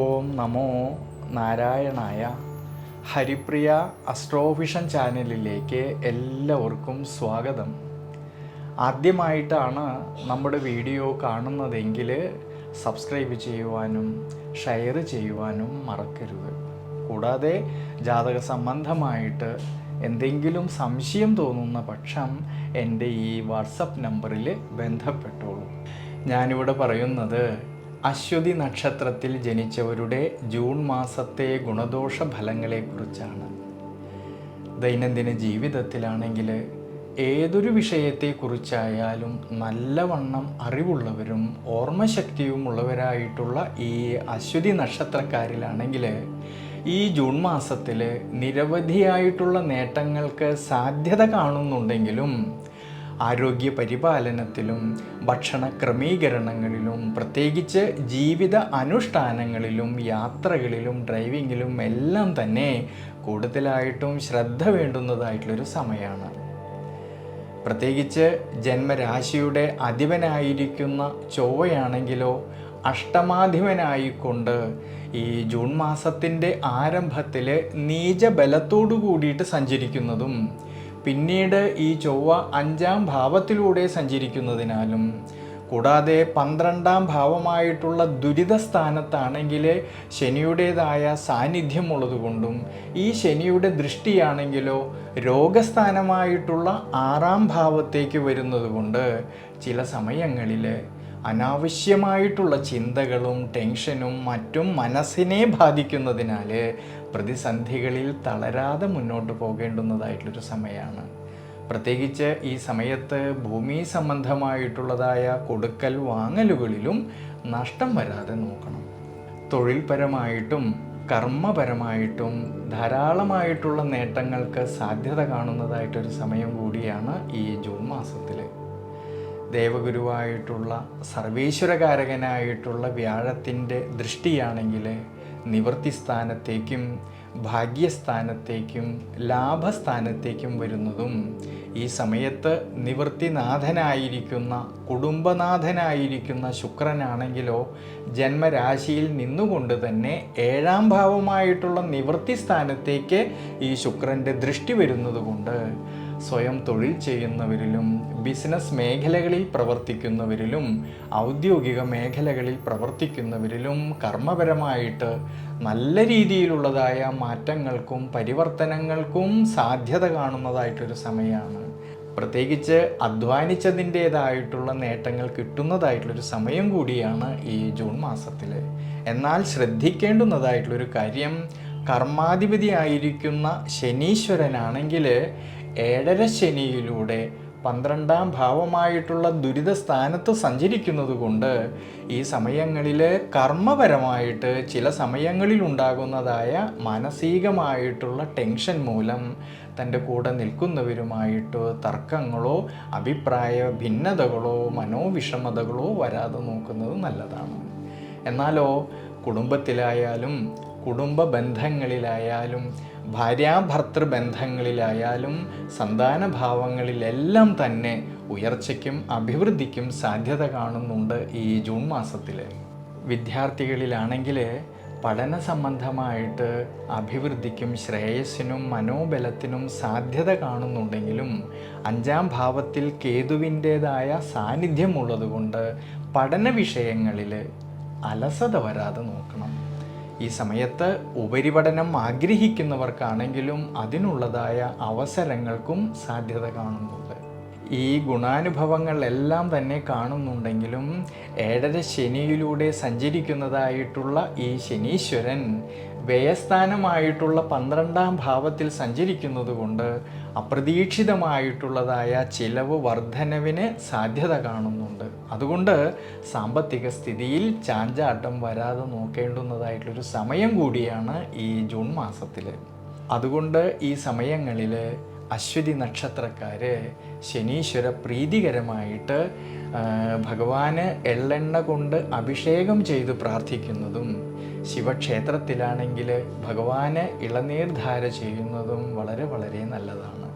ഓം നമോ നാരായണായ. ഹരിപ്രിയ അസ്ട്രോവിഷൻ ചാനലിലേക്ക് എല്ലാവർക്കും സ്വാഗതം. ആദ്യമായിട്ടാണ് നമ്മുടെ വീഡിയോ കാണുന്നതെങ്കിൽ സബ്സ്ക്രൈബ് ചെയ്യുവാനും ഷെയർ ചെയ്യുവാനും മറക്കരുത്. കൂടാതെ ജാതക സംബന്ധമായിട്ട് എന്തെങ്കിലും സംശയം തോന്നുന്ന പക്ഷം എൻ്റെ ഈ വാട്സപ്പ് നമ്പറിൽ ബന്ധപ്പെട്ടോളൂ. ഞാനിവിടെ പറയുന്നത് അശ്വതി നക്ഷത്രത്തിൽ ജനിച്ചവരുടെ ജൂൺ മാസത്തെ ഗുണദോഷ ഫലങ്ങളെക്കുറിച്ചാണ്. ദൈനംദിന ജീവിതത്തിലാണെങ്കിൽ ഏതൊരു വിഷയത്തെക്കുറിച്ചായാലും നല്ലവണ്ണം അറിവുള്ളവരും ഓർമ്മശക്തിയും ഉള്ളവരായിട്ടുള്ള ഈ അശ്വതി നക്ഷത്രക്കാരിലാണെങ്കിൽ ഈ ജൂൺ മാസത്തിൽ നിരവധിയായിട്ടുള്ള നേട്ടങ്ങൾക്ക് സാധ്യത കാണുന്നുണ്ടെങ്കിലും ആരോഗ്യ പരിപാലനത്തിലും ഭക്ഷണ ക്രമീകരണങ്ങളിലും പ്രത്യേകിച്ച് ജീവിത അനുഷ്ഠാനങ്ങളിലും യാത്രകളിലും ഡ്രൈവിങ്ങിലും എല്ലാം തന്നെ കൂടുതലായിട്ടും ശ്രദ്ധ വേണ്ടുന്നതായിട്ടുള്ളൊരു സമയമാണ്. പ്രത്യേകിച്ച് ജന്മരാശിയുടെ അധിപനായിരിക്കുന്ന ചൊവ്വയാണെങ്കിലോ അഷ്ടമാധിപനായിക്കൊണ്ട് ഈ ജൂൺ മാസത്തിൻ്റെ ആരംഭത്തിൽ നീചബലത്തോടു കൂടിയിട്ട് സഞ്ചരിക്കുന്നതും പിന്നീട് ഈ ചൊവ്വ 5ാം ഭാവത്തിലൂടെ സഞ്ചരിക്കുന്നതിനാലും കൂടാതെ 12ാം ഭാവമായിട്ടുള്ള ദുരിത സ്ഥാനത്താണെങ്കിൽ ശനിയുടേതായ സാന്നിധ്യമുള്ളതുകൊണ്ടും ഈ ശനിയുടെ ദൃഷ്ടിയാണെങ്കിലോ രോഗസ്ഥാനമായിട്ടുള്ള 6ാം ഭാവത്തേക്ക് വരുന്നതുകൊണ്ട് ചില സമയങ്ങളിൽ അനാവശ്യമായിട്ടുള്ള ചിന്തകളും ടെൻഷനും മറ്റും മനസ്സിനെ ബാധിക്കുന്നതിനാൽ പ്രതിസന്ധികളിൽ തളരാതെ മുന്നോട്ട് പോകേണ്ടുന്നതായിട്ടുള്ളൊരു സമയമാണ്. പ്രത്യേകിച്ച് ഈ സമയത്ത് ഭൂമി സംബന്ധമായിട്ടുള്ളതായ കൊടുക്കൽ വാങ്ങലുകളിലും നഷ്ടം വരാതെ നോക്കണം. തൊഴിൽപരമായിട്ടും കർമ്മപരമായിട്ടും ധാരാളമായിട്ടുള്ള നേട്ടങ്ങൾക്ക് സാധ്യത കാണുന്നതായിട്ടൊരു സമയം കൂടിയാണ് ഈ ജൂൺ മാസത്തിൽ. ദേവഗുരുവായിട്ടുള്ള സർവേശ്വരകാരകനായിട്ടുള്ള വ്യാഴത്തിൻ്റെ ദൃഷ്ടിയാണെങ്കിൽ നിവൃത്തി സ്ഥാനത്തേക്കും ഭാഗ്യസ്ഥാനത്തേക്കും ലാഭസ്ഥാനത്തേക്കും വരുന്നതും ഈ സമയത്ത് നിവൃത്തിനാഥനായിരിക്കുന്ന കുടുംബനാഥനായിരിക്കുന്ന ശുക്രനാണെങ്കിലോ ജന്മരാശിയിൽ നിന്നുകൊണ്ട് തന്നെ 7ാം ഭാവമായിട്ടുള്ള നിവൃത്തി സ്ഥാനത്തേക്ക് ഈ ശുക്രൻ്റെ ദൃഷ്ടി വരുന്നത് കൊണ്ട് സ്വയം തൊഴിൽ ചെയ്യുന്നവരിലും ബിസിനസ് മേഖലകളിൽ പ്രവർത്തിക്കുന്നവരിലും ഔദ്യോഗിക മേഖലകളിൽ പ്രവർത്തിക്കുന്നവരിലും കർമ്മപരമായിട്ട് നല്ല രീതിയിലുള്ളതായ മാറ്റങ്ങൾക്കും പരിവർത്തനങ്ങൾക്കും സാധ്യത കാണുന്നതായിട്ടൊരു സമയമാണ്. പ്രത്യേകിച്ച് അധ്വാനിച്ചതിൻ്റേതായിട്ടുള്ള നേട്ടങ്ങൾ കിട്ടുന്നതായിട്ടുള്ളൊരു സമയം കൂടിയാണ് ഈ ജൂൺ മാസത്തിൽ. എന്നാൽ ശ്രദ്ധിക്കേണ്ടുന്നതായിട്ടുള്ളൊരു കാര്യം, കർമാധിപതിയായിരിക്കുന്ന ശനീശ്വരനാണെങ്കിൽ 7ര ശനിയിലൂടെ 12ാം ഭാവമായിട്ടുള്ള ദുരിത സ്ഥാനത്ത് സഞ്ചരിക്കുന്നത് കൊണ്ട് ഈ സമയങ്ങളിൽ കർമ്മപരമായിട്ട് ചില സമയങ്ങളിൽ ഉണ്ടാകുന്നതായ മാനസികമായിട്ടുള്ള ടെൻഷൻ മൂലം തൻ്റെ കൂടെ നിൽക്കുന്നവരുമായിട്ട് തർക്കങ്ങളോ അഭിപ്രായ ഭിന്നതകളോ മനോവിഷമതകളോ വരാതെ നോക്കുന്നത് നല്ലതാണ്. എന്നാലോ കുടുംബത്തിലായാലും കുടുംബ ബന്ധങ്ങളിലായാലും ഭാര്യാഭർത്തൃ ബന്ധങ്ങളിലായാലും സന്താനഭാവങ്ങളിലെല്ലാം തന്നെ ഉയർച്ചയ്ക്കും അഭിവൃദ്ധിക്കും സാധ്യത കാണുന്നുണ്ട് ഈ ജൂൺ മാസത്തിൽ. വിദ്യാർത്ഥികളിലാണെങ്കിൽ പഠന സംബന്ധമായിട്ട് അഭിവൃദ്ധിക്കും ശ്രേയസ്സിനും മനോബലത്തിനും സാധ്യത കാണുന്നുണ്ടെങ്കിലും 5ാം ഭാവത്തിൽ കേതുവിൻ്റേതായ സാന്നിധ്യമുള്ളതുകൊണ്ട് പഠന വിഷയങ്ങളിൽ അലസത വരാതെ നോക്കണം. ഈ സമയത്ത് ഉപരിപഠനം ആഗ്രഹിക്കുന്നവർക്കാണെങ്കിലും അതിനുള്ളതായ അവസരങ്ങൾക്കും സാധ്യത കാണുന്നുണ്ട്. ഈ ഗുണാനുഭവങ്ങളെല്ലാം തന്നെ കാണുന്നുണ്ടെങ്കിലും 7ര ശനിയിലൂടെ സഞ്ചരിക്കുന്നതായിട്ടുള്ള ഈ ശനീശ്വരൻ വ്യയസ്ഥാനമായിട്ടുള്ള 12ാം ഭാവത്തിൽ സഞ്ചരിക്കുന്നത് കൊണ്ട് അപ്രതീക്ഷിതമായിട്ടുള്ളതായ ചിലവ് വർധനവിന് സാധ്യത കാണുന്നുണ്ട്. അതുകൊണ്ട് സാമ്പത്തിക സ്ഥിതിയിൽ ചാഞ്ചാട്ടം വരാതെ നോക്കേണ്ടുന്നതായിട്ടുള്ളൊരു സമയം കൂടിയാണ് ഈ ജൂൺ മാസത്തിൽ. അതുകൊണ്ട് ഈ സമയങ്ങളിൽ അശ്വതി നക്ഷത്രക്കാർ ശനീശ്വര പ്രീതികരമായിട്ട് ഭഗവാന് എള്ളെണ്ണ കൊണ്ട് അഭിഷേകം ചെയ്ത് പ്രാർത്ഥിക്കുന്നതും ശിവക്ഷേത്രത്തിലാണെങ്കിൽ ഭഗവാന് ഇളനീർധാര ചെയ്യുന്നതും വളരെ വളരെ നല്ലതാണ്.